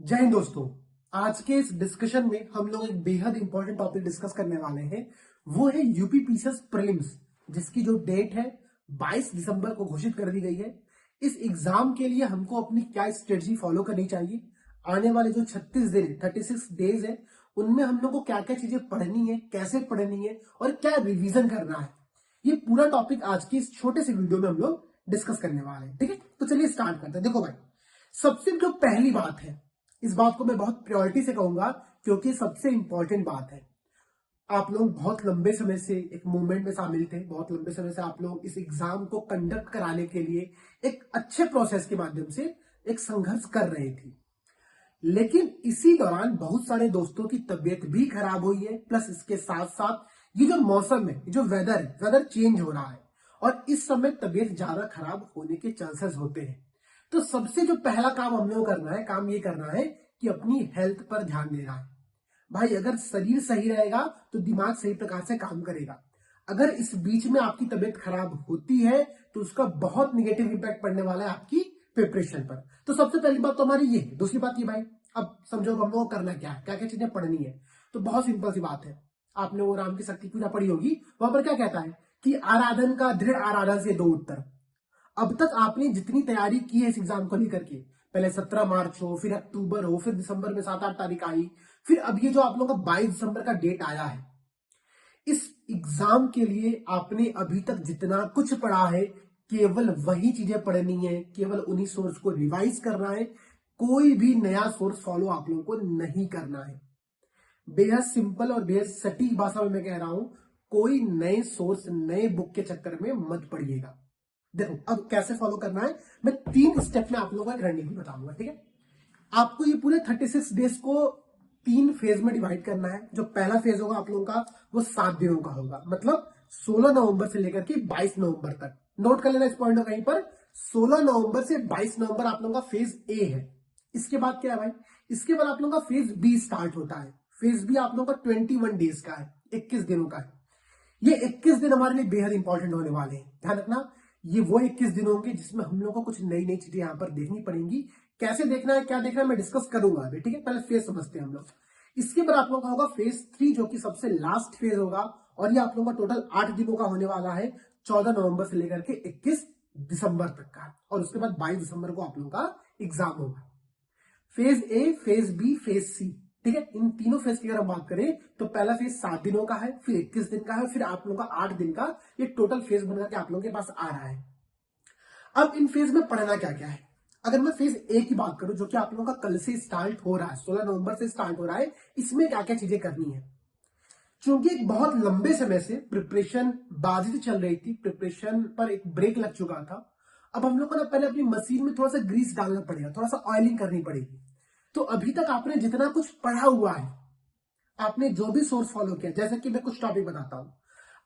जय हिंद दोस्तों। आज के इस डिस्कशन में हम लोग एक बेहद इंपॉर्टेंट टॉपिक डिस्कस करने वाले हैं। वो है यूपी पीसीएस प्रीलिम्स, जिसकी जो डेट है 22 दिसंबर को घोषित कर दी गई है। इस एग्जाम के लिए हमको अपनी क्या स्ट्रेटजी फॉलो करनी चाहिए, आने वाले जो 36 दिन 36 डेज है उनमें हम लोग को क्या क्या चीजें पढ़नी है, कैसे पढ़नी है और क्या रिवीजन करना है, ये पूरा टॉपिक आज की इस छोटे से वीडियो में हम लोग डिस्कस करने वाले हैं। ठीक है, तो चलिए स्टार्ट करते हैं। देखो भाई, सबसे जो पहली बात है, इस बात को मैं बहुत प्रायोरिटी से कहूंगा क्योंकि सबसे इंपॉर्टेंट बात है। आप लोग बहुत लंबे समय से एक मूवमेंट में शामिल थे, बहुत लंबे समय से आप लोग इस एग्जाम को कंडक्ट कराने के लिए एक अच्छे प्रोसेस के माध्यम से एक संघर्ष कर रहे थे। लेकिन इसी दौरान बहुत सारे दोस्तों की तबीयत भी खराब हुई है, प्लस इसके साथ साथ ये जो मौसम है, जो वेदर चेंज हो रहा है और इस समय तबीयत ज्यादा खराब होने के चांसेस होते हैं। तो सबसे जो पहला काम हम लोग करना है, काम ये करना है कि अपनी हेल्थ पर ध्यान देना है। भाई, अगर शरीर सही रहेगा तो दिमाग सही प्रकार से काम करेगा। अगर इस बीच में आपकी तबीयत खराब होती है तो उसका बहुत निगेटिव इंपैक्ट पड़ने वाला है आपकी प्रिपरेशन पर। तो सबसे पहली बात तो हमारी ये है। दूसरी बात ये भाई, अब समझो हम लोग को करना क्या है, क्या क्या चीजें पढ़नी है। तो बहुत सिंपल सी बात है, आपने वो राम की शक्ति पूजा पढ़ी होगी, वहां पर क्या कहता है कि आराधन का दृढ़ आराधन से दो उत्तर। अब तक आपने जितनी तैयारी की है इस एग्जाम को लेकर के, पहले 17 मार्च हो, फिर अक्टूबर हो, फिर दिसंबर में 7-8 तारीख आई, फिर अब ये जो आप लोगों का 22 दिसंबर का डेट आया है, इस एग्जाम के लिए आपने अभी तक जितना कुछ पढ़ा है केवल वही चीजें पढ़नी है, केवल उन्हीं सोर्स को रिवाइज करना है। कोई भी नया सोर्स फॉलो आप लोगों को नहीं करना है। बेहद सिंपल और बेहद सटीक भाषा में मैं कह रहा हूं, कोई नए सोर्स, नए बुक के चक्कर में मत पड़िएगा। देखो अब कैसे फॉलो करना है, मैं 3 स्टेप में आप लोगों को एक रणनीति बताऊंगा। ठीक है, आपको ये पूरे 36 डेज को 3 फेज में डिवाइड करना है। जो पहला फेज होगा आप लोगों का वो 7 दिनों का होगा, मतलब 16 नवंबर से लेकर के 22 नवंबर तक। नोट कर लेना इस पॉइंट को कहीं पर, 16 नवंबर से 22 नवंबर आप लोगों का फेज ए है। इसके बाद क्या है भाई, इसके बाद आप लोगों का फेज बी स्टार्ट होता है। फेज बी आप लोगों का 21 डेज का है, 21 दिनों का है। ये 21 दिन हमारे लिए बेहद इंपॉर्टेंट होने वाले हैं, ध्यान रखना। ये वो 21 दिन होंगे जिसमें हम लोगों को कुछ नई नई चीजें यहाँ पर देखनी पड़ेंगी। कैसे देखना है, क्या देखना है, मैं डिस्कस करूंगा अभी। ठीक है, पहले फेज समझते हैं हम लोग। इसके बाद आप लोगों का होगा फेज 3, जो कि सबसे लास्ट फेज होगा और ये आप लोगों का टोटल 8 दिनों का होने वाला है, 14 नवंबर से लेकर के 21 दिसंबर तक का। और उसके बाद 22 दिसंबर को आप लोगों का एग्जाम होगा। Phase A, phase B, phase C. ठीक है, इन तीनों फेज की अगर हम बात करें तो पहला फेज 7 दिनों का है, फिर 21 दिन का है, फिर आप लोगों का 8 दिन का। ये टोटल फेज बनकर के आप लोगों के पास आ रहा है। अब इन फेज में पढ़ना क्या क्या है, अगर मैं फेज ए की बात करूं, जो कि आप लोगों का कल से स्टार्ट हो रहा है, 16 नवंबर से स्टार्ट हो रहा है, इसमें क्या क्या चीजें करनी है। क्योंकि एक बहुत लंबे समय से प्रिपरेशन बाधित चल रही थी, प्रिपरेशन पर एक ब्रेक लग चुका था। अब हम लोग को ना पहले अपनी मशीन में थोड़ा सा ग्रीस डालना पड़ेगा, थोड़ा सा ऑयलिंग करनी पड़ेगी। तो अभी तक आपने जितना कुछ पढ़ा हुआ है, आपने जो भी सोर्स फॉलो किया, जैसे कि मैं कुछ टॉपिक बताता हूं।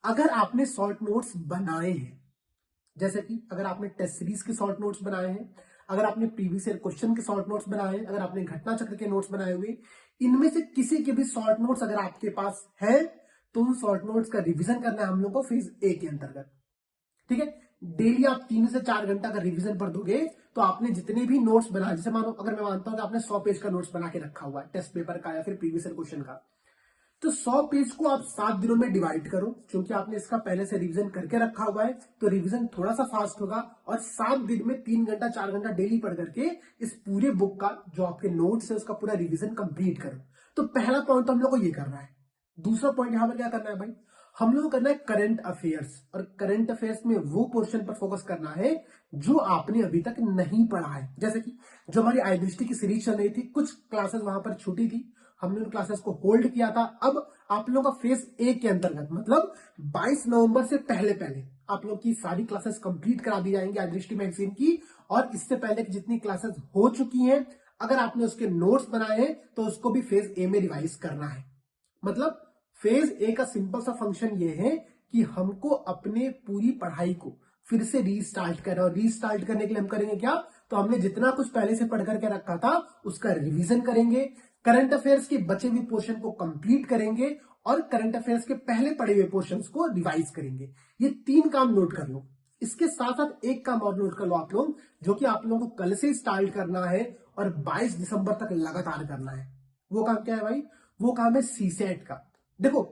अगर आपने शॉर्ट नोट्स बनाए हैं, जैसे कि अगर आपने टेस्ट सीरीज के शॉर्ट नोट्स बनाए हैं, अगर आपने प्रीवियस ईयर क्वेश्चन के शॉर्ट नोट्स बनाए हैं, अगर आपने घटना चक्र के नोट्स बनाए हुए, इनमें से किसी के भी शॉर्ट नोट्स अगर आपके पास है तो उन शॉर्ट नोट्स का रिवीजन करना है हम लोग को फेज ए के अंतर्गत। ठीक है, डेली आप 3 से 4 घंटा का रिवीजन पर दोगे तो आपने जितने भी नोट्स बनाए, जैसे मानो अगर मैं मानता हूं कि आपने 100 पेज का नोट्स बना के रखा हुआ है टेस्ट पेपर का या फिर प्रीवियस ईयर क्वेश्चन का, तो 100 पेज को आप 7 दिनों में डिवाइड करो। क्योंकि आपने इसका पहले से रिवीजन करके रखा हुआ है तो रिवीजन थोड़ा सा फास्ट होगा, और 7 दिन में 3 घंटा 4 घंटा डेली पढ़ करके इस पूरे बुक का जो आपके नोट्स है उसका पूरा रिवीजन कंप्लीट करो। तो पहला पॉइंट तो हम लोग को ये करना है। दूसरा पॉइंट यहां पर क्या करना है भाई, हम लोग को करना है करंट अफेयर्स, और करंट अफेयर्स में वो पोर्शन पर फोकस करना है जो आपने अभी तक नहीं पढ़ा है। जैसे कि जो हमारी आइडेंटिटी की सीरीज चल रही थी, कुछ क्लासेस वहां पर छूटी थी, हमने उन क्लासेस को होल्ड किया था। अब आप लोगों का फेज ए के अंतर्गत, मतलब 22 नवंबर से पहले पहले आप लोग की सारी क्लासेस कंप्लीट करा दी जाएंगी आइडेंटिटी मैगजीन की। और इससे पहले की जितनी क्लासेस हो चुकी हैं, अगर आपने उसके नोट्स बनाए हैं तो उसको भी फेज ए में रिवाइज करना है। मतलब फेज ए का सिंपल सा फंक्शन ये है कि हमको अपने पूरी पढ़ाई को फिर से रीस्टार्ट करना, और रीस्टार्ट करने के लिए हम करेंगे क्या, तो हमने जितना कुछ पहले से पढ़ करके रखा था उसका रिवीजन करेंगे, करंट अफेयर्स के बचे हुए पोर्शन को कंप्लीट करेंगे और करंट अफेयर्स के पहले पढ़े हुए पोर्शंस को रिवाइज करेंगे। ये 3 काम नोट कर लो। इसके साथ साथ एक काम और नोट कर लो आप लोग, जो कि आप लोगों को कल से स्टार्ट करना है और 22 दिसंबर तक लगातार करना है। वो काम क्या है भाई? वो काम है सीसेट का। देखो,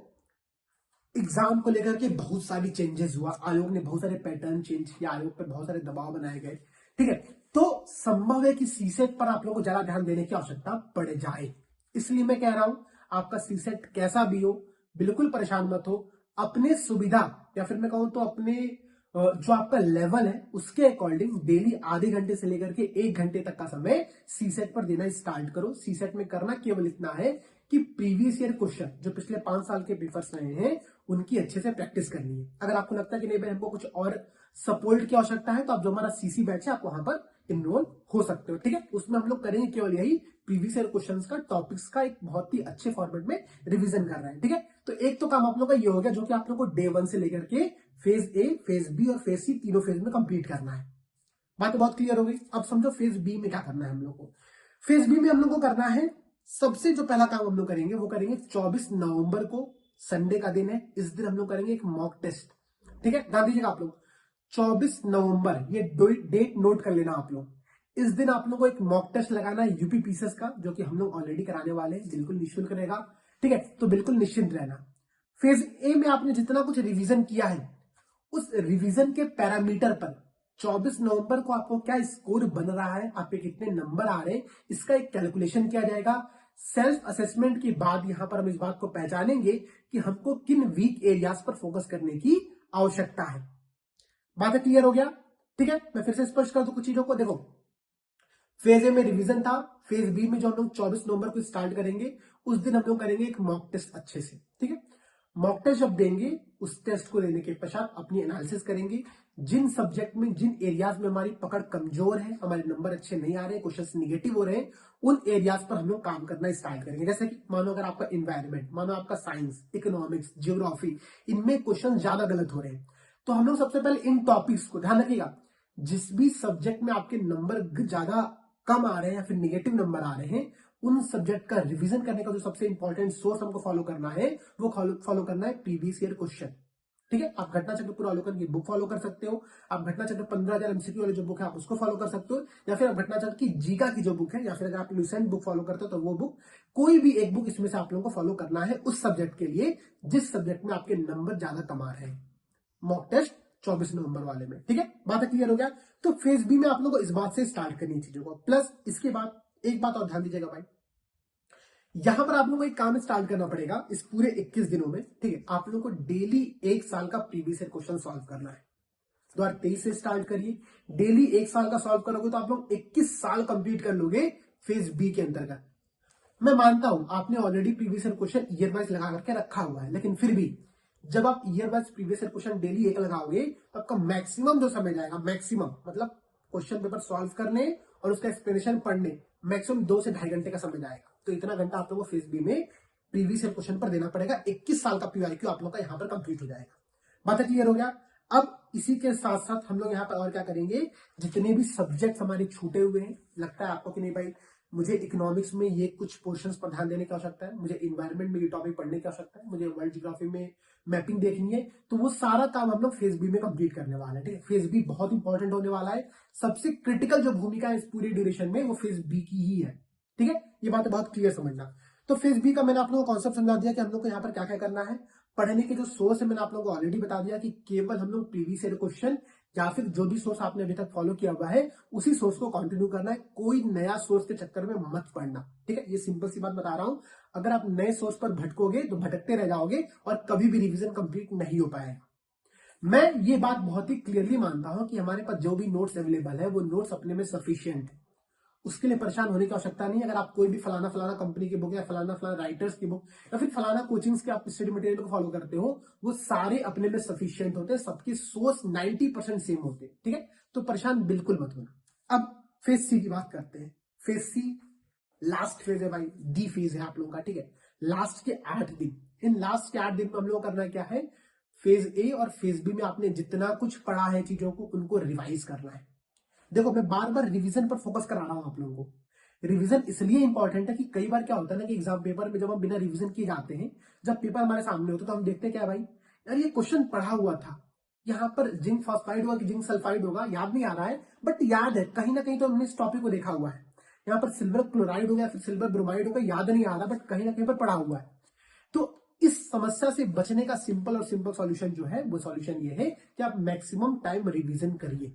एग्जाम को लेकर के बहुत सारी चेंजेस हुआ, आयोग ने बहुत सारे पैटर्न चेंज किया, आयोग पे बहुत सारे दबाव बनाए गए, ठीक है। तो संभव है कि सीसेट पर आप लोगों को ज्यादा ध्यान देने की आवश्यकता पड़ जाए। इसलिए मैं कह रहा हूं, आपका सीसेट कैसा भी हो, बिल्कुल परेशान मत हो। अपने सुविधा या फिर मैं कहूं तो अपने जो आपका लेवल है उसके अकॉर्डिंग डेली आधे घंटे से लेकर के 1 घंटे तक का समय सीसेट पर देना स्टार्ट करो। सीसेट में करना केवल इतना है कि प्रीवियस ईयर क्वेश्चन जो पिछले 5 साल के पेपर्स रहे हैं उनकी अच्छे से प्रैक्टिस करनी है। अगर आपको लगता है कि नहीं भाई हमको कुछ और सपोर्ट की आवश्यकता है, तो आप जो हमारा सीसी बैच है आप वहां पर इनरोल हो सकते हो, ठीक है। उसमें हम लोग करेंगे केवल यही, प्रीवियस ईयर क्वेश्चंस का, टॉपिक्स का एक बहुत ही अच्छे फॉर्मेट में रिवीजन कर रहे हैं, ठीक है। तो एक तो काम आप लोग का ये हो गया जो कि आप लोग को डे 1 से लेकर के फेज ए, फेज बी और फेज सी तीनों फेज में कंप्लीट करना है। बात तो बहुत क्लियर हो गई। अब समझो फेज बी में क्या करना है हम लोग को। फेज बी में हम लोग को करना है, सबसे जो पहला काम हम लोग करेंगे वो करेंगे 24 नवंबर को, संडे का दिन है, इस दिन हम लोग करेंगे एक मॉक टेस्ट, ठीक है। ध्यान दीजिएगा आप लोग, 24 नवंबर, ये डेट नोट कर लेना आप लोग। इस दिन आप लोग को एक मॉक टेस्ट लगाना है यूपी पीसीएस का, जो कि हम लोग ऑलरेडी कराने वाले हैं, बिल्कुल निःशुल्क रहेगा, ठीक है। तो बिल्कुल निश्चिंत रहना। फेज ए में आपने जितना कुछ रिवीजन किया है उस रिवीजन के पैरामीटर पर 24 नवंबर को आपको क्या स्कोर बन रहा है, आप पे कितने नंबर आ रहे हैं, इसका एक कैलकुलेशन किया जाएगा। सेल्फ असेसमेंट के बाद यहां पर हम इस बात को पहचानेंगे कि हमको किन वीक एरियाज पर फोकस करने की आवश्यकता है। बात क्लियर हो गया, ठीक है। मैं फिर से स्पष्ट कर दूं कुछ चीजों को। देखो, फेज ए में रिवीजन था, फेज बी में जो हम लोग 24 नवंबर को स्टार्ट करेंगे उस दिन हम लोग करेंगे एक मॉक टेस्ट अच्छे से, ठीक है। मॉक टेस्ट जब देंगे, उस टेस्ट को देने के पश्चात अपनी एनालिसिस करेंगे, जिन सब्जेक्ट में, जिन एरियाज में हमारी पकड़ कमजोर है, हमारे नंबर अच्छे नहीं आ रहे, क्वेश्चंस निगेटिव हो रहे हैं, उन एरियाज पर हम लोग काम करना स्टार्ट करेंगे। जैसे कि मानो अगर आपका इन्वायरमेंट, मानो आपका साइंस, इकोनॉमिक्स, ज्योग्राफी, इनमें क्वेश्चन ज्यादा गलत हो रहे हैं, तो हम लोग सबसे पहले इन टॉपिक्स को ध्यान रखिएगा। जिस भी सब्जेक्ट में आपके नंबर ज्यादा कम आ रहे हैं या फिर निगेटिव नंबर आ रहे हैं, उन सब्जेक्ट का रिवीजन करने का जो सबसे इंपॉर्टेंट सोर्स हमको फॉलो करना है वो फॉलो करना है प्रीवियस ईयर क्वेश्चन, ठीक है। आप घटना चक्र पूरा अवलोकन की बुक फॉलो कर सकते हो, आप घटना चक्र 15,000 एमसीक्यू वाली जो बुक है आप उसको फॉलो कर सकते हो, या फिर आप घटना चक्र की जीका की जो बुक है, या फिर अगर आप लुसेंट बुक फॉलो करते हो तो वो बुक, कोई भी एक बुक इसमें से आप लोगों को फॉलो करना है उस सब्जेक्ट के लिए जिस सब्जेक्ट में आपके नंबर ज्यादा कम आ रहे हैं। मॉक टेस्ट 24 नवंबर वाले में, ठीक है। बात क्लियर हो गया। तो फेज बी में आप लोगों को इस बात से स्टार्ट करनी है चीजों को। प्लस इसके बाद एक बात और ध्यान दीजिएगा भाई, यहां पर आप लोगों को एक काम स्टार्ट करना पड़ेगा इस पूरे 21 दिनों में, ठीक है। आप लोगों को डेली 1 साल का प्रीवियस ईयर क्वेश्चन सॉल्व करना है। 2023 से स्टार्ट करिए, डेली 1 साल का सॉल्व करोगे तो आप लोग 21 साल कंप्लीट कर लोगे फेज बी के अंतर्गत। मैं मानता हूं आपने already previous year question year wise लगा करके रखा हुआ है, लेकिन फिर भी जब आप year wise previous year question daily एक लगाओगे तो आपका मैक्सिमम जो समय जाएगा, मैक्सिमम मतलब क्वेश्चन पेपर सॉल्व करने और उसका एक्सप्लेनेशन पढ़ने, मैक्सिमम 2 से ढाई घंटे का समय जाएगा। तो इतना घंटा आप लोगों को फेज बी में प्रीवियस ईयर क्वेश्चन पर देना पड़ेगा। 21 साल का पीवाईक्यू आप लोग का यहां पर कंप्लीट हो जाएगा। बात क्लियर हो गया। अब इसी के साथ साथ हम लोग यहाँ पर और क्या करेंगे, जितने भी सब्जेक्ट हमारे छूटे हुए हैं, लगता है आपको कि नहीं भाई मुझे इकोनॉमिक्स में ये कुछ पोर्शंस पर ध्यान देने की आवश्यकता है, मुझे इन्वायरमेंट में ये टॉपिक पढ़ने की आवश्यकता है, मुझे वर्ल्ड ज्योग्राफी में मैपिंग देखनी है, तो वो सारा काम हम लोग फेज बी में कंप्लीट करने वाले हैं, ठीक है। फेज बी बहुत इंपॉर्टेंट होने वाला है, सबसे क्रिटिकल जो भूमिका है इस पूरी ड्यूरेशन में वो फेज बी की ही है, ठीक है। ये बात बहुत क्लियर समझना। तो फेज बी का मैंने आप लोगों को कॉन्सेप्ट समझा दिया कि हम लोग को यहाँ पर क्या क्या करना है। पढ़ने के जो सोर्स है मैंने आप लोगों को ऑलरेडी बता दिया कि केवल हम लोग प्रीवियस ईयर क्वेश्चन या फिर जो भी सोर्स आपने अभी तक फॉलो किया हुआ है उसी सोर्स को कंटिन्यू करना है, कोई नया सोर्स के चक्कर में मत पढ़ना, ठीक है। ये सिंपल सी बात बता रहा हूं, अगर आप नए सोर्स पर भटकोगे तो भटकते रह जाओगे और कभी भी रिवीजन कंप्लीट नहीं हो पाएगा। मैं ये बात बहुत ही क्लियरली मानता हूं कि हमारे पास जो भी नोट्स अवेलेबल है वो नोट्स अपने में सफिशियंट है, उसके लिए परेशान होने की आवश्यकता नहीं है। अगर आप कोई भी फलाना फलाना कंपनी की बुक या फलाना फलाना राइटर्स की बुक या फिर फलाना कोचिंग्स के आप स्टडी मटेरियल को फॉलो करते हो, वो सारे अपने में सफिशियंट होते हैं, सबके सोर्स 90% सेम होते हैं, ठीक है। तो परेशान बिल्कुल मत होना। अब फेज सी की बात करते हैं। फेज सी लास्ट फेज है भाई, डी फेज है आप लोगों का, ठीक है। लास्ट के 8 दिन, इन लास्ट के 8 दिन में हम लोग करना क्या है, फेज ए और फेज बी में आपने जितना कुछ पढ़ा है चीजों को उनको रिवाइज करना है। देखो मैं बार बार रिवीजन पर फोकस करा रहा हूं आप लोगों को। रिवीजन इसलिए इंपॉर्टेंट है कि कई बार क्या होता है ना कि एग्जाम पेपर में जब हम बिना रिवीजन किए जाते हैं, जब पेपर हमारे सामने होता है तो हम देखते हैं क्या भाई, यार ये क्वेश्चन पढ़ा हुआ था, यहाँ पर जिंक फॉस्फाइड होगा कि जिंक सल्फाइड होगा याद नहीं आ रहा है, बट याद है कहीं ना कहीं तो हमने इस टॉपिक को देखा हुआ है। यहाँ पर सिल्वर क्लोराइड हो गया, फिर सिल्वर ब्रोमाइड हो गया, याद नहीं आ रहा, बट कहीं ना कहीं पर पड़ा हुआ है। तो इस समस्या से बचने का सिंपल सॉल्यूशन जो है वो सॉल्यूशन ये है कि आप मैक्सिमम टाइम रिवीजन करिए।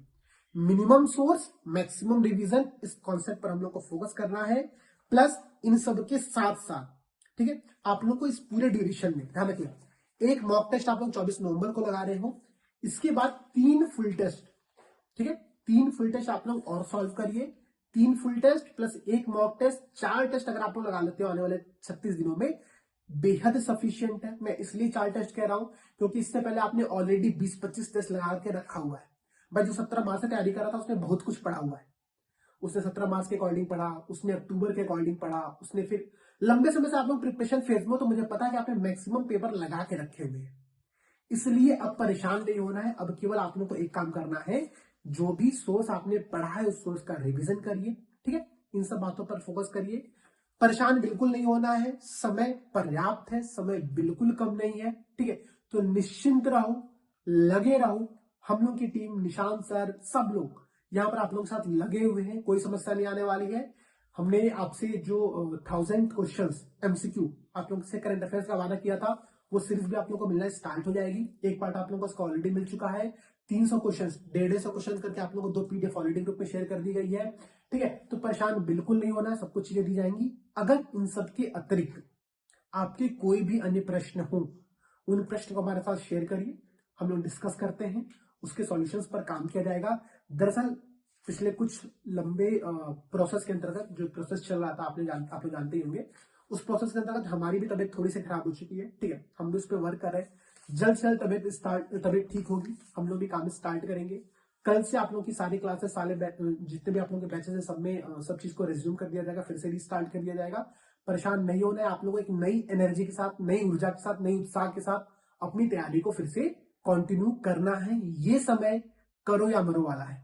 मिनिमम सोर्स मैक्सिमम रिवीजन, इस कॉन्सेप्ट पर हम लोग को फोकस करना है। प्लस इन सब के साथ साथ, ठीक है, आप लोग को इस पूरे ड्यूरेशन में ध्यान रखिए, एक मॉक टेस्ट आप लोग 24 नवंबर को लगा रहे हो, इसके बाद 3 फुल टेस्ट, ठीक है, 3 फुल टेस्ट आप लोग और सॉल्व करिए। 3 full test plus 1 mock test, 4 test अगर आप लोग लगा लेते हो आने वाले 36 दिनों में, बेहद सफिशिएंट है। मैं इसलिए 4 टेस्ट कह रहा हूं क्योंकि इससे पहले आपने ऑलरेडी 20-25 टेस्ट लगा के रखा हुआ है। भाई जो 17 मार्च से तैयारी कर रहा था उसने बहुत कुछ पढ़ा हुआ है। उसने 17 मार्च के अकॉर्डिंग पढ़ा, उसने अक्टूबर के अकॉर्डिंग पढ़ा, उसने फिर लंबे समय से आप लोग प्रिपरेशन फेज में, तो मुझे पता है कि आपने मैक्सिमम पेपर लगा के रखे हुए हैं। इसलिए अब परेशान नहीं होना है। अब केवल आप लोग को एक काम करना है, जो भी सोर्स आपने पढ़ा है उस सोर्स का रिवीजन करिए, ठीक है, इन सब बातों पर फोकस करिए। परेशान बिल्कुल नहीं होना है, समय पर्याप्त है, समय बिल्कुल कम नहीं है, ठीक है। तो निश्चिंत रहो, लगे रहो। हम लोग की टीम, निशांत सर, सब लोग यहाँ पर आप लोगों के साथ लगे हुए हैं, कोई समस्या नहीं आने वाली है। हमने आपसे जो 1000 क्वेश्चंस एमसीक्यू आप लोग से करंट अफेयर्स का वादा किया था, वो सीरीज भी आप लोगों को मिलना स्टार्ट हो जाएगी। एक पार्ट आप लोगों को ऑलरेडी मिल चुका है। 300 क्वेश्चन, 150 क्वेश्चन करके आप लोगों को 2 पीडीएफ ऑलरेडी ग्रुप में शेयर कर दी गई है, ठीक है। तो परेशान बिल्कुल नहीं होना है, सब कुछ चीजें दी जाएंगी। अगर इन सब के अतिरिक्त आपके कोई भी अन्य प्रश्न हो, उन प्रश्न को हमारे साथ शेयर करिए, हम लोग डिस्कस करते हैं, उसके सॉल्यूशंस पर काम किया जाएगा। दरअसल पिछले कुछ लंबे प्रोसेस के अंतर्गत जो प्रोसेस चल रहा था, आप लोग जानते ही होंगे, उस प्रोसेस के अंतर्गत हमारी भी तबीयत थोड़ी सी खराब हो चुकी है, ठीक है। हम भी उस पर वर्क कर रहे हैं, जल्द से जल्द तबीयत ठीक होगी, हम लोग भी काम स्टार्ट करेंगे। कल से आप लोगों की सारी क्लासेस, सारे जितने भी आप लोगों के बैचेस है, सब में सब चीज को रिज्यूम कर दिया जाएगा, फिर से रिस्टार्ट कर दिया जाएगा। परेशान नहीं होना है, आप लोगों को एक नई एनर्जी के साथ, नई ऊर्जा के साथ, नई उत्साह के साथ अपनी तैयारी को फिर से कंटिन्यू करना है। ये समय करो या मरो वाला है,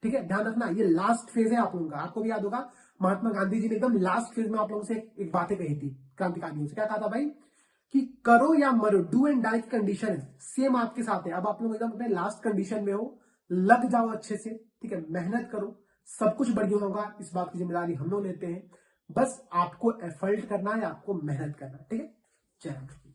ठीक है, ध्यान रखना। ये लास्ट फेज है आप लोगों का। आपको भी याद होगा महात्मा गांधी जी ने एकदम लास्ट फेज में आप लोगों से एक बातें कही थी क्रांतिकारियों से। क्या कहा था भाई कि करो या मरो, डू एंड डाई की कंडीशन है, सेम आपके साथ है। अब आप लोग एकदम अपने लास्ट कंडीशन में हो, लग जाओ अच्छे से, ठीक है, मेहनत करो, सब कुछ बढ़िया होगा। इस बात की जिम्मेदारी हम लोग लेते हैं। बस आपको एफर्ट करना है, आपको मेहनत करना है, ठीक है। जय हिंद।